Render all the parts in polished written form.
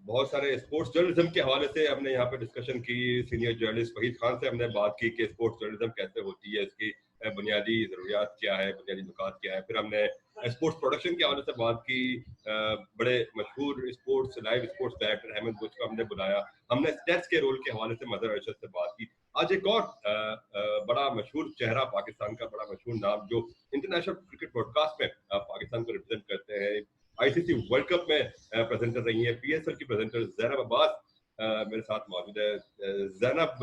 बहुत सारे sports journalism के हवाले से हमने यहाँ पे डिस्कशन की। सीनियर जर्नलिस्ट वहीद खान से हमने बात की कि स्पोर्ट्स जर्नलिज्म कैसे होती है, इसकी बुनियादी ज़रूरियात क्या है, बुनियादी नुकात क्या है। फिर हमने स्पोर्ट्स प्रोडक्शन के हवाले से बात की। बड़े मशहूर sports live sports director Ahmad Buch को हमने बुलाया। हमने स्टेट्स के रोल के हवाले से मदर अरशद से बात की। आज एक और बड़ा मशहूर चेहरा पाकिस्तान का, बड़ा मशहूर नाम जो इंटरनेशनल क्रिकेट ब्रॉडकास्ट में पाकिस्तान को रिप्रेजेंट करते हैं, आईसीसी वर्ल्ड कप में प्रेजेंटर रही है, पीएसएल की प्रेजेंटर ज़ैनब अब्बास मेरे साथ मौजूद है। ज़ैनब,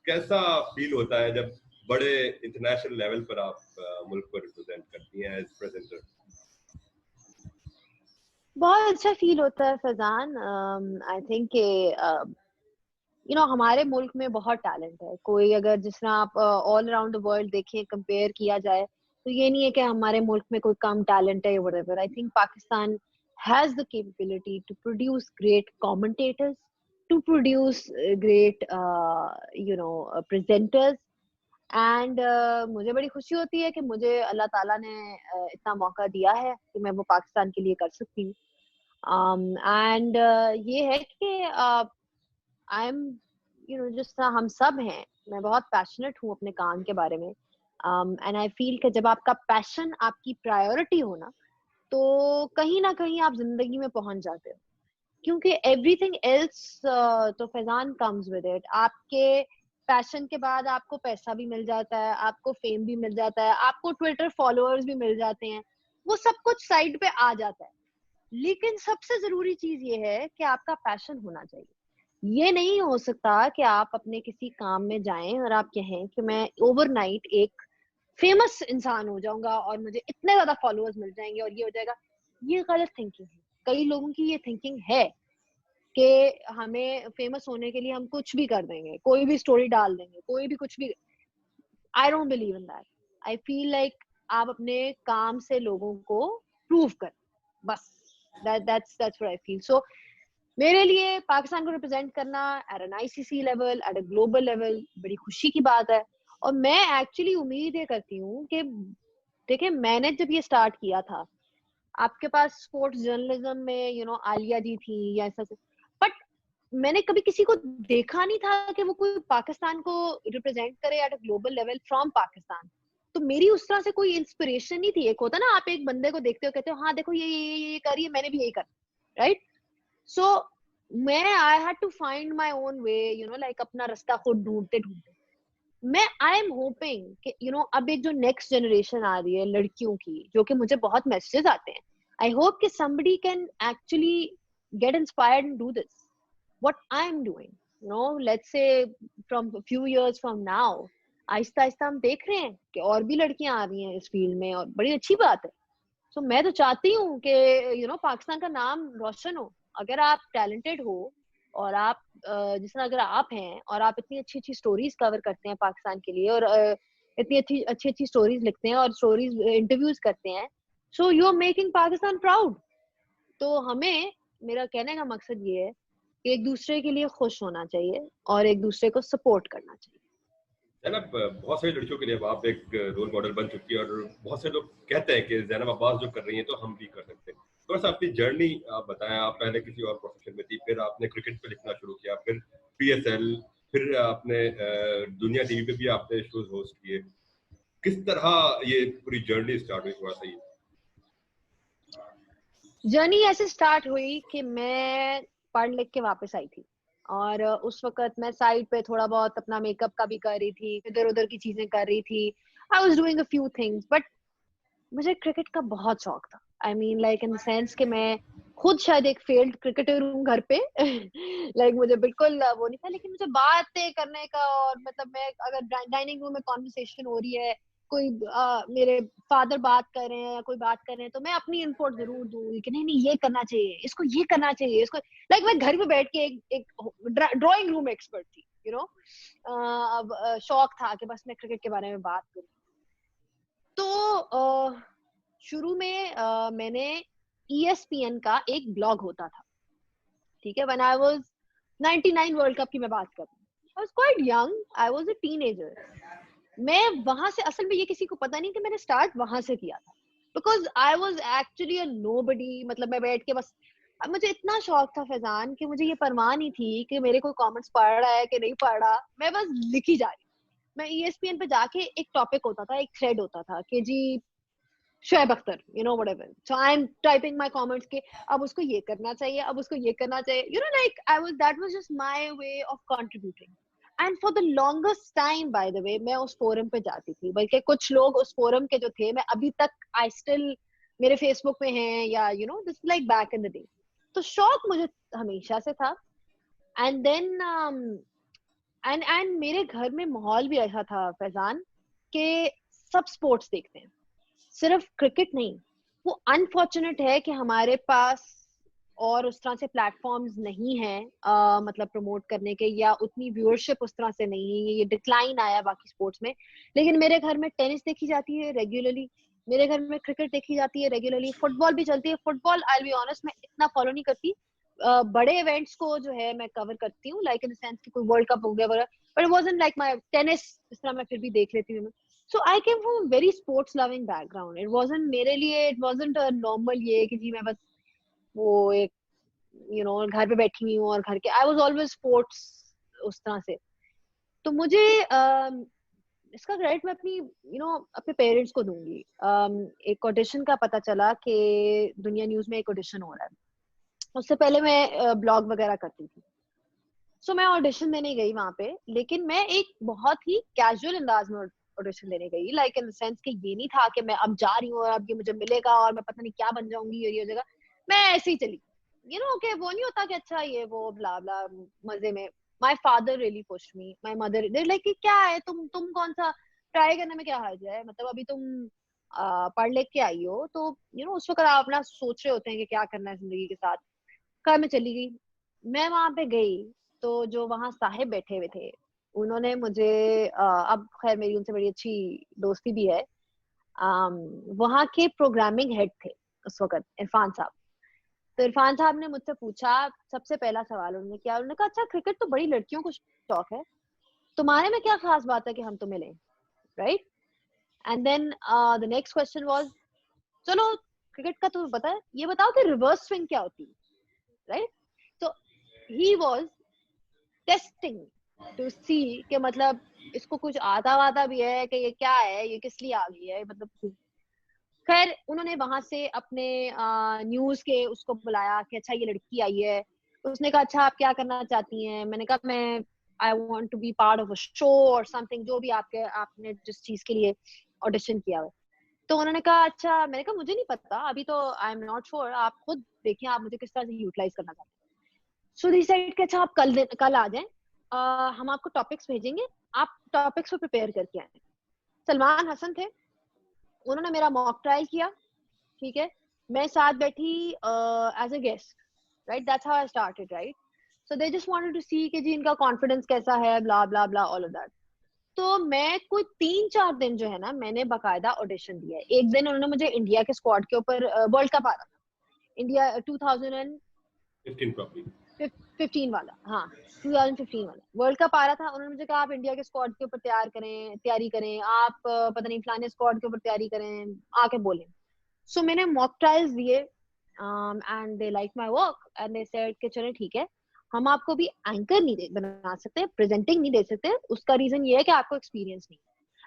कैसा फील होता है जब बड़े इंटरनेशनल लेवल पर आप मुल्क को रिप्रेजेंट करती हैं एज प्रेजेंटर? बहुत अच्छा फील होता है फैजान। आई थिंक कि हमारे मुल्क में बहुत टैलेंट है। कोई अगर जिस तरह आप ऑल अराउंड द वर्ल्ड देखें, कंपेयर किया जाए, तो ये नहीं है कि हमारे मुल्क में कोई कम टैलेंट है whatever. I think Pakistan has the capability to produce great commentators, to produce great presenters. And मुझे बड़ी खुशी होती है कि मुझे अल्लाह ताला ने इतना मौका दिया है कि मैं वो पाकिस्तान के लिए कर सकती हूँ। एंड ये है कि आई एम जिस तरह हम सब हैं, मैं बहुत पैशनेट हूँ अपने काम के बारे में। एंड आई फील कि जब आपका पैशन आपकी प्रायोरिटी हो ना, तो कहीं ना कहीं आप जिंदगी में पहुंच जाते हो, क्योंकि एवरीथिंग एल्स तो फैजान कम्स विद इट। आपके पैशन के बाद आपको पैसा भी मिल जाता है, आपको फेम भी मिल जाता है, आपको ट्विटर फॉलोअर्स भी मिल जाते हैं, वो सब कुछ साइड पे आ जाता है। लेकिन सबसे जरूरी चीज ये है कि आपका पैशन होना चाहिए। ये नहीं हो सकता कि आप अपने किसी काम में जाएं और आप कहें कि मैं ओवरनाइट एक फेमस इंसान हो जाऊंगा और मुझे इतने ज्यादा फॉलोअर्स मिल जाएंगे और ये हो जाएगा। ये गलत थिंकिंग है। कई लोगों की ये थिंकिंग है कि हमें फेमस होने के लिए हम कुछ भी कर देंगे, कोई भी स्टोरी डाल देंगे, कोई भी कुछ भी। I don't believe in that. I feel like आप अपने काम से लोगों को प्रूव कर, बस। that's what I feel. So मेरे लिए पाकिस्तान को रिप्रेजेंट करना at an ICC level, at a global level, बड़ी खुशी की बात है। और मैं एक्चुअली उम्मीद ये करती हूँ कि देखिए, मैंने जब ये स्टार्ट किया था, आपके पास स्पोर्ट्स जर्नलिज्म में आलिया जी थी या ऐसा, बट मैंने कभी किसी को देखा नहीं था कि वो कोई पाकिस्तान को रिप्रेजेंट करे eight a global level from Pakistan. तो मेरी उस तरह से कोई इंस्पिरेशन नहीं थी। एक होता ना, आप एक बंदे को देखते हो, कहते हो हाँ देखो ये कर रही है, मैंने भी यही कर, राइट? सो मैं I had to find my own way, like अपना रास्ता खुद ढूंढते ढूंढते। मैं आई एम होपिंग कि अब एक जो नेक्स्ट जनरेशन आ रही है लड़कियों की, जो कि मुझे बहुत मैसेजेस आते हैं, आई होप कि somebody can actually get inspired and do this what I am doing. Let's say from a few years from now, Aahista Aahista हम देख रहे हैं कि और भी लड़कियां आ रही हैं इस फील्ड में, और बड़ी अच्छी बात है। सो मैं तो चाहती हूँ कि पाकिस्तान का नाम रोशन हो। अगर आप टैलेंटेड हो और आप जिस तरह अगर आप हैं और आप इतनी अच्छी अच्छी स्टोरीज कवर करते हैं पाकिस्तान के लिए, और इतनी अच्छी अच्छी स्टोरीज लिखते हैं और स्टोरीज इंटरव्यूज करते हैं, so you are making Pakistan proud. तो हमें, मेरा कहने का मकसद ये है कि एक दूसरे के लिए खुश होना चाहिए और एक दूसरे को सपोर्ट करना चाहिए। ज़ैनब, बहुत सारी लड़कियों के लिए आप एक रोल मॉडल बन चुकी है, और बहुत से लोग कहते हैं कि ज़ैनब अब्बास जो कर रही हैं तो हम भी कर सकते हैं। थोड़ा सा अपनी जर्नी आप बताएं। आप पहले किसी और प्रोफेशन में थी, फिर आपने क्रिकेट पे लिखना शुरू किया, फिर पीएसएल, फिर आपने दुनिया टीवी पे भी आपने शोज होस्ट किए। किस तरह ये पूरी जर्नी स्टार्ट हुई, थोड़ा सा ये? जर्नी ऐसे स्टार्ट हुई कि मैं पढ़ लिख के वापस आई थी, और उस वक्त मैं साइड पे थोड़ा बहुत अपना मेकअप का भी कर रही थी, इधर उधर की चीजें कर रही थी। I was doing a few things, but मुझे क्रिकेट का बहुत शौक था। I mean like in the sense कि मैं खुद शायद एक फेल्ड क्रिकेटर हूँ घर पे। लाइक मुझे बिल्कुल वो नहीं था, लेकिन मुझे बातें करने का, और मतलब मैं अगर डाइनिंग रूम में कॉन्वर्सेशन हो रही है, कोई मेरे फादर बात कर रहे हैं या कोई बात कर रहे हैं, तो मैं अपनी इनपुट जरूर दूँ कि नहीं नहीं ये करना चाहिए, इसको ये करना चाहिए, इसको। लाइक मैं घर पे बैठ के एक ड्राइंग रूम एक्सपर्ट थी, अब शौक था कि बस मैं क्रिकेट के बारे में बात करूँ। तो शुरू में मैंने ESPN का एक ब्लॉग होता था, ठीक है, when I was 99 world cup की मैं बात कर रही हूँ। I was quite young, I was a teenager. मैं वहां से, असल में ये किसी को पता नहीं कि मैंने स्टार्ट वहां से किया था, because I was actually a nobody. मतलब मैं बैठ के बस अब मुझे इतना शौक था फैजान कि मुझे ये परवाह नहीं थी कि मेरे कोई कमेंट्स पढ़ रहा है कि नहीं पढ़ रहा, मैं बस लिखी जा रही। मैं ESPN पे जाके एक टॉपिक होता था, एक थ्रेड होता था कि ji Shoaib Akhtar, whatever, so I am typing my comments के अब उसको ये करना चाहिए, अब उसको ये करना चाहिए, like I was that was just my way of contributing. And for the longest time by the way मैं उस फोरम पे जाती थी, बल्कि कुछ लोग उस फोरम के जो थे, मैं अभी तक आई स्टिल मेरे फेसबुक पे हैं, या this like back in the day. तो शौक मुझे हमेशा से था। एंड देन एंड मेरे घर में माहौल भी ऐसा था फैजान कि सब स्पोर्ट्स देखते हैं, सिर्फ क्रिकेट नहीं। वो अनफॉर्चुनेट है कि हमारे पास और उस तरह से प्लेटफॉर्म्स नहीं है, मतलब प्रमोट करने के, या उतनी व्यूअरशिप उस तरह से नहीं है, ये डिक्लाइन आया बाकी स्पोर्ट्स में। लेकिन मेरे घर में टेनिस देखी जाती है रेगुलरली, मेरे घर में क्रिकेट देखी जाती है रेगुलरली, फुटबॉल भी चलती है। फुटबॉल आई बी ऑनेस्ट मैं इतना फॉलो नहीं करती, बड़े इवेंट्स को जो है मैं कवर करती हूँ, लाइक इन द सेंस कि कोई वर्ल्ड कप हो गया वगैरह, but it wasn't like my tennis, इस तरह मैं फिर भी देख लेती हूँ। So I came from very sports loving background. It wasn't मेरे लिए, इट वाजंट अ नॉर्मल ये कि जी मैं बस वो एक घर पे बैठी हुई हूँ और घर के, आई वाज ऑलवेज स्पोर्ट्स उस तरह से। तो मुझे इसका क्रेडिट मैं अपनी अपने पेरेंट्स को दूंगी। एक ऑडिशन का पता चला कि दुनिया न्यूज में एक ऑडिशन हो रहा है, उससे पहले मैं ब्लॉग वगैरह करती थी। सो मैं ऑडिशन देने गई वहां पे, लेकिन मैं एक बहुत ही कैजुअल अंदाज में ऑडिशन देने गई, लाइक इन द सेंस कि ये नहीं था कि मैं अब जा रही हूँ और अब ये मुझे मिलेगा और मैं पता नहीं क्या बन जाऊंगी और ये जगह। मैं ऐसे ही चली, कि वो नहीं होता कि अच्छा ये वो ब्ला ब्ला, मजे में। My father really pushed me, my mother they like कि क्या है, तुम कौन सा ट्राई करने में क्या हर्ज है, मतलब अभी तुम पढ़ लिख के आई हो, तो उस वक्त आप अपना सोच रहे होते हैं कि क्या करना है जिंदगी के साथ। कार में चली गई, मैं वहां पे गई, तो जो वहां साहिब बैठे हुए थे उन्होंने मुझे अब खैर मेरी उनसे बड़ी अच्छी दोस्ती भी है। वहां के प्रोग्रामिंग हेड थे उस वक्त, इरफान साहब। तो इरफान साहब ने मुझसे पूछा, सबसे पहला सवाल उन्होंने किया, उन्होंने कहा अच्छा क्रिकेट तो बड़ी लड़कियों को शौक है, तुम्हारे में क्या खास बात है कि हम तुम्हें लें, right? And then the next question was, चलो क्रिकेट का तो पता है, ये बताओ कि रिवर्स स्विंग क्या होती है, राइट? तो he was testing to see कि मतलब इसको कुछ आता वाता भी है कि ये क्या है, ये किस लिए आ गई है, मतलब। खैर उन्होंने वहां से अपने न्यूज के उसको बुलाया कि अच्छा ये लड़की आई है। उसने कहा अच्छा आप क्या करना चाहती हैं? मैंने कहा मैं I want to be part of a show और समथिंग, जो भी आपने जिस चीज के लिए ऑडिशन किया हुआ। तो उन्होंने कहा अच्छा, मैंने कहा मुझे नहीं पता अभी, तो आई एम नॉट श्योर, आप खुद देखिए आप मुझे किस तरह से यूटिलाइज करना चाहते हैं। सो दी सेड कि अच्छा आप कल आ जाएं, हम आपको टॉपिक्स भेजेंगे, आप टॉपिक्स को प्रिपेयर करके आए। सलमान हसन थे, उन्होंने मेरा मॉक ट्रायल किया, ठीक है, मैं साथ बैठी as a guest, right, that's how I started, right. So they just wanted to see कि जी इनका कॉन्फिडेंस कैसा है, blah blah blah all of that. तो मैं कोई 3-4 दिन जो है ना, मैंने बाकायदा ऑडिशन दिया है। एक दिन उन्होंने मुझे इंडिया के स्क्वाड के ऊपर, वर्ल्ड कप आ रहा था, इंडिया 2015 वाला, हाँ 2015 वाला वर्ल्ड कप आ रहा था। उन्होंने मुझे कहा आप इंडिया के स्क्वाड के ऊपर तैयारी करें, आप पता नहीं फलाने स्क्वाड के ऊपर तैयारी करें, आके बोलें। सो मैंने मॉक ट्रायल्स दिए and they like my work and they said कि चलो ठीक है, हम आपको भी एंकर नहीं बना सकते, प्रेजेंटिंग नहीं दे सकते, उसका रीजन ये है कि आपको एक्सपीरियंस नहीं,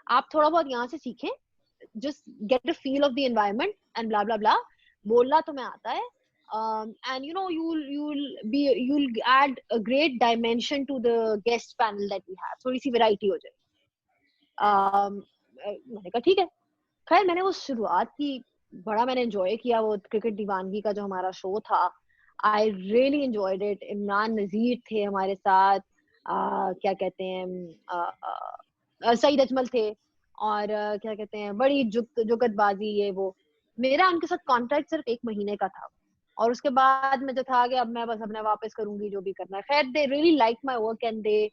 आप थोड़ा बहुत यहाँ से सीखें, just get a feel of the environment and blah blah blah, बोलना तुम्हें आता है, and you'll add a great dimension to the guest panel that we have, थोड़ी सी वैरायटी हो जाए। मैंने कहा ठीक है। खैर मैंने वो शुरुआत की, बड़ा मैंने एंजॉय किया वो क्रिकेट दीवानगी का जो हमारा शो था। I really enjoyed it. Imran Nazir थे हमारे साथ, क्या कहते हैं, सईद अजमल थे, और क्या कहते हैं, बड़ी जुगतबाजी ये वो। मेरा उनके साथ कॉन्ट्रैक्ट सिर्फ 1 महीने का था, और उसके बाद में जो था कि अब मैं बस अपने वापस करूंगी जो भी करना है। खैर they really like my work and they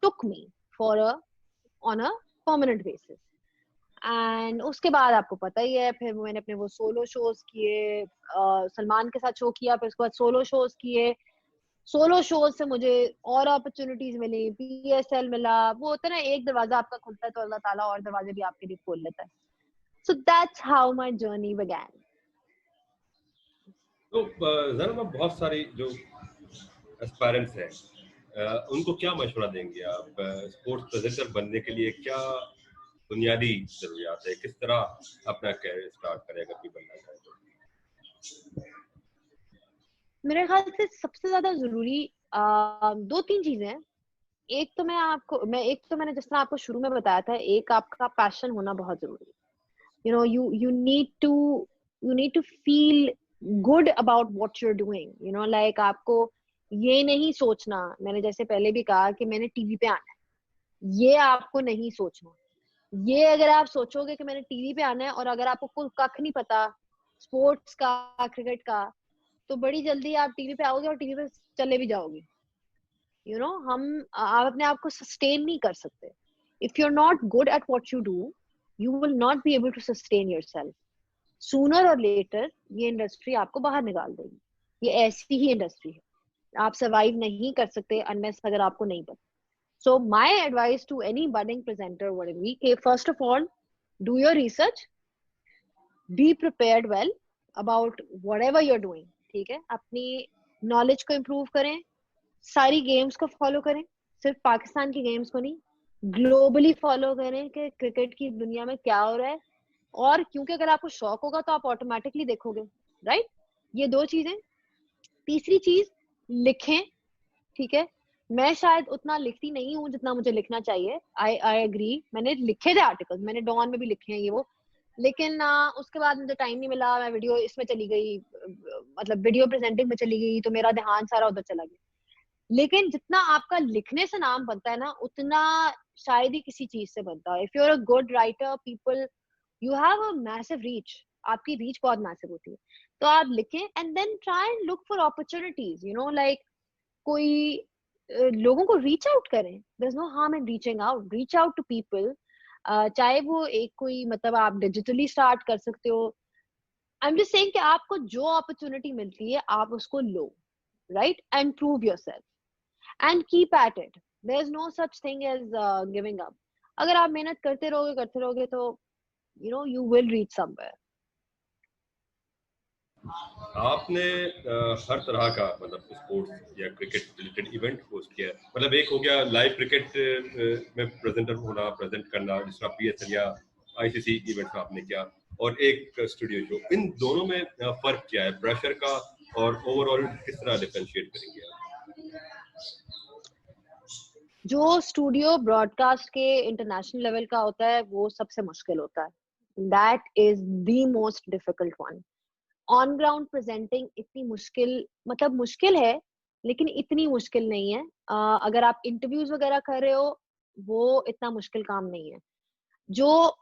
took me for on a permanent basis. And उसके बाद आपको पता ही है, फिर मैंने अपने वो सोलो शोज किए, सलमान के साथ शो किया, फिर उसके बाद सोलो शोज किए। सोलो शोज से मुझे और अपॉर्चुनिटीज मिली, PSL मिला। वो होता है ना, एक दरवाजा आपका खुलता है तो अल्लाह ताला और दरवाजे भी आपके लिए खोल लेता है। So that's how my journey began. तो जरा मैं बहुत सारी जो एस्पायरेंट्स हैं उनको क्या मशवरा देंगे आप स्पोर्ट्स प्रेजेंटर बनने के लिए? क्या बुनियादी जरूरियात है, किस तरह अपना कैरियर स्टार्ट करें अगर कोई बनना चाहे तो? मेरे ख्याल से सबसे ज्यादा जरूरी दो तीन चीजें हैं। एक तो मैंने जिस तरह आपको शुरू में बताया था, एक आपका पैशन होना बहुत जरूरी है। You you need to feel good about what you're doing, like आपको ये नहीं सोचना, मैंने जैसे पहले भी कहा कि मैंने टीवी पे आना है, ये आपको नहीं सोचना। ये अगर आप सोचोगे कि मैंने टीवी पे आना है और अगर आपको कुछ कख नहीं पता स्पोर्ट्स का, क्रिकेट का, तो बड़ी जल्दी आप टीवी पे आओगे और टीवी पे चले भी जाओगे। आप अपने आप को सस्टेन नहीं कर सकते। If you are not good at what you do, you will not be able to sustain yourself. Sooner और लेटर ये इंडस्ट्री आपको बाहर निकाल देगी। ये ऐसी ही इंडस्ट्री है, आप सर्वाइव नहीं कर सकते अनलेस अगर आपको नहीं पता। So my advice to any budding presenter would be कि first of all do your research, be prepared well about whatever you are doing. ठीक है, अपनी नॉलेज को इम्प्रूव करें, सारी गेम्स को फॉलो करें, सिर्फ पाकिस्तान की गेम्स को नहीं, ग्लोबली फॉलो करें कि क्रिकेट की दुनिया में क्या हो रहा है। और क्योंकि अगर आपको शौक होगा तो आप ऑटोमेटिकली देखोगे, राइट? ये दो चीजें। तीसरी चीज, लिखें। ठीक है, मैं शायद उतना लिखती नहीं हूँ जितना मुझे लिखना चाहिए। आई एग्री, मैंने लिखे थे आर्टिकल्स, मैंने डॉन में भी लिखे हैं ये वो, लेकिन उसके बाद मुझे टाइम नहीं मिला, मैं वीडियो इसमें चली गई, मतलब वीडियो प्रेजेंटिंग में चली गई, तो मेरा ध्यान सारा उधर चला गया। लेकिन जितना आपका लिखने से नाम बनता है ना, उतना शायद ही किसी चीज से बनता है। If you are a good writer, people, you have a massive reach, आपकी रीच बहुत मैसिव होती है। तो आप लिखें and then try and look for opportunities, like कोई लोगों को रीच आउट करें। There is no harm in reaching out, reach out to people. चाहे वो एक कोई, मतलब आप डिजिटली स्टार्ट कर सकते हो। आई एम जस्ट सेइंग कि आपको जो अपॉर्चुनिटी मिलती है आप उसको लो, right? And prove yourself and keep at it. There's no such thing as giving up. अगर आप मेहनत करते रहोगे तो you will reach somewhere. आपने हर तरह का मतलब स्पोर्ट्स या क्रिकेट रिलेटेड इवेंट होस्ट किया है। मतलब एक हो गया लाइव क्रिकेट में प्रेजेंटर होना, प्रेजेंट करना, जिसका पीएसएल या आईसीसी इवेंट में आपने किया, और एक स्टूडियो शो। इन दोनों में फर्क क्या है, प्रेशर का, और ओवरऑल किस तरह डिफरेंशिएट करेंगे आप? जो स्टूडियो ब्रॉडकास्ट के इंटरनेशनल लेवल का होता है वो सबसे मुश्किल होता है। That is the most difficult one. On ground presenting इतनी मुश्किल, मतलब मुश्किल है लेकिन इतनी मुश्किल नहीं है। अगर आप इंटरव्यूज वगैरह कर रहे हो, वो इतना मुश्किल काम नहीं है। जो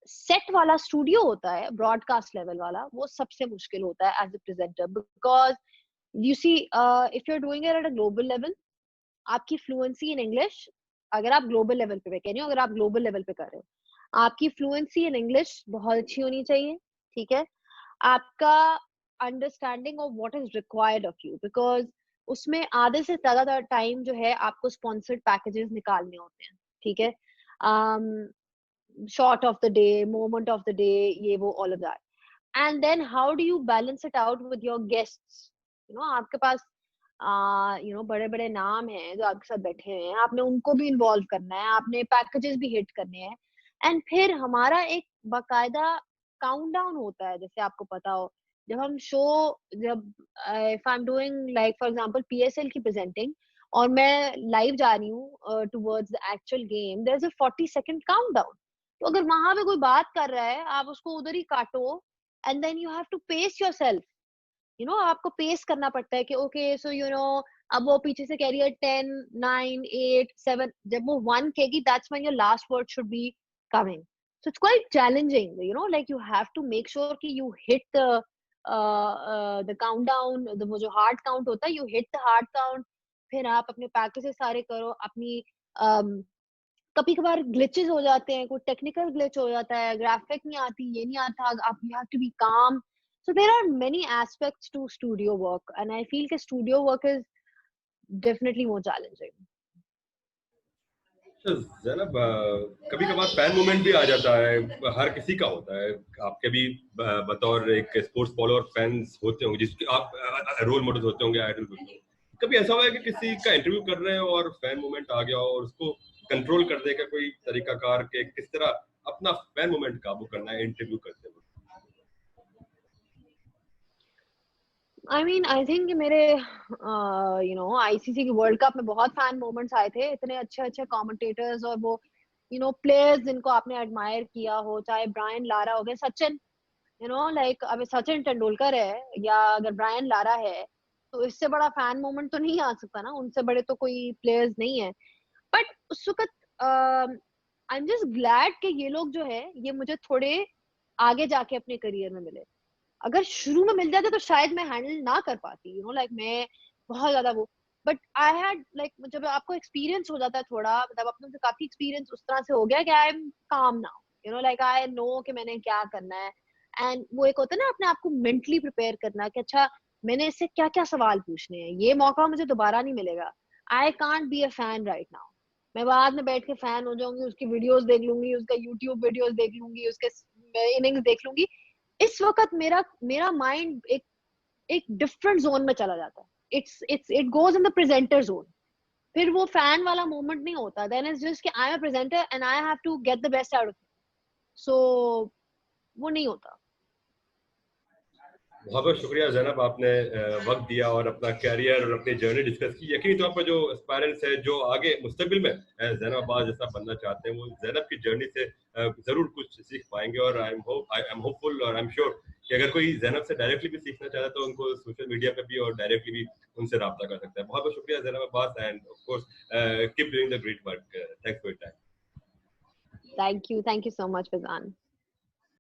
सेट वाला स्टूडियो होता है ब्रॉडकास्ट लेवल वाला, वो सबसे मुश्किल होता है as a presenter, because you see if you are doing it at a global level, आपकी फ्लुएंसी इन इंग्लिश, अगर आप ग्लोबल लेवल पे कह रही हो, अगर आप ग्लोबल लेवल पे कर रहे हो, आपकी फ्लुएंसी इन इंग्लिश बहुत अच्छी होनी चाहिए। ठीक है, आपका understanding of what is required of you, because उसमें आधे से ज्यादा टाइम जो है आपको स्पॉन्सर्ड पैकेजेस निकालने होते हैं। ठीक है, shot of the day, moment of the day, ये वो, all of that. And then how do you balance it out with your guests? आपके पास बड़े बड़े नाम हैं जो आपके साथ बैठे हुए हैं, आपने उनको भी इन्वॉल्व करना है, आपने पैकेजेस भी हिट करने हैं। एंड फिर हमारा एक बाकायदा काउंटडाउन होता है, जैसे आपको पता हो, जब हम शो, जब if I am doing like for example PSL की प्रेजेंटिंग और मैं लाइव जा रही हूँ towards the actual game, there is a 40-second countdown. तो अगर वहां पे कोई बात कर रहा है, आप उसको उधर ही काटो, and then you have to pace yourself. आपको पेस करना पड़ता है कि ओके सो अब वो पीछे से कह रही है 10, 9, 8, 7, जब वो 1 कहेगी, that's when your last word should be coming. So it's quite challenging, like you have to make sure कि यू हिट द काउंटडाउन, वो जो हार्ड काउंट होता है, you hit the hard count. फिर आप अपने पैकेजेस सारे करो, अपनी कभी कभार ग्लिचेस हो जाते हैं, कोई टेक्निकल ग्लिच हो जाता है, ग्राफिक नहीं आती, ये नहीं आता, आप यू हैव टू बी काम। So there are many aspects to studio work, and I feel that studio work is definitely more challenging. तो ज़ैनब, कभी कभार फैन मूवमेंट भी आ जाता है, हर किसी का होता है। आपके भी बतौर एक स्पोर्ट्स फॉलोअर फैंस होते होंगे जिसके आप रोल मॉडल होते होंगे, आइडल होते होंगे। कभी ऐसा हुआ है कि किसी का इंटरव्यू कर रहे हो और फैन मूवमेंट आ गया हो और उसको कंट्रोल करने का कोई तरीकाकार के किस तरह अपना फैन मूवमेंट काबू करना है इंटरव्यू करते हुए? आई मीन आई थिंक मेरे आईसीसी की वर्ल्ड कप में बहुत फैन मोमेंट्स आए थे, इतने अच्छे अच्छे कमेंटेटर्स और वो प्लेयर्स जिनको आपने एडमायर किया हो, चाहे ब्रायन लारा हो गए, सचिन, लाइक अभी सचिन तेंदुलकर है या अगर ब्रायन लारा है, तो इससे बड़ा फैन मोमेंट तो नहीं आ सकता ना, उनसे बड़े तो कोई प्लेयर्स नहीं है। बट उस वक्त आई एम जस्ट ग्लैड कि ये लोग जो है ये मुझे थोड़े आगे जाके अपने करियर में मिले। अगर शुरू में मिल जाते तो शायद मैं हैंडल ना कर पाती, लाइक मैं बहुत ज्यादा वो। बट आई हैड लाइक जब आपको एक्सपीरियंस हो जाता है थोड़ा, मतलब अपने से काफी एक्सपीरियंस उस तरह से हो गया कि आई एम काम नाउ, लाइक आई नो कि मैंने क्या करना है। एंड वो एक होता है ना अपने आप को मेंटली प्रिपेयर करना कि अच्छा मैंने इससे क्या क्या सवाल पूछने हैं, ये मौका मुझे दोबारा नहीं मिलेगा। I can't be a fan right now. मैं बाद में बैठ के फैन हो जाऊंगी, उसकी वीडियोस देख लूंगी, उसका यूट्यूब वीडियोस देख लूंगी, उसके इनिंग्स देख लूंगी। इस वक्त मेरा मेरा माइंड एक एक डिफरेंट जोन में चला जाता है। It goes in the presenter zone. फिर वो फैन वाला मोमेंट नहीं होता, देन इट्स जस्ट कि I am a presenter and I have to get the best out of it. So वो नहीं होता। बहुत बहुत शुक्रिया ज़ैनब, आपने वक्त दिया और अपना कैरियर और अपनी जर्नी डिस्कस की। यकीनी तौर पर जो एस्पायरेंट्स है जो आगे मुस्तकबिल में ज़ैनब अब्बास जैसा बनना चाहते हैं, वो ज़ैनब की जर्नी से ज़रूर कुछ सीख पाएंगे। और आई एम होपफुल और आई एम श्योर कि अगर कोई ज़ैनब से डायरेक्टली भी सीखना चाहता है तो उनको सोशल मीडिया पे भी और डायरेक्टली भी उनसे रब्ता कर सकता है। बहुत बहुत शुक्रिया Zainab Abbas, end of course keep doing the great work. Thanks for your time. Thank you so much, Faizan.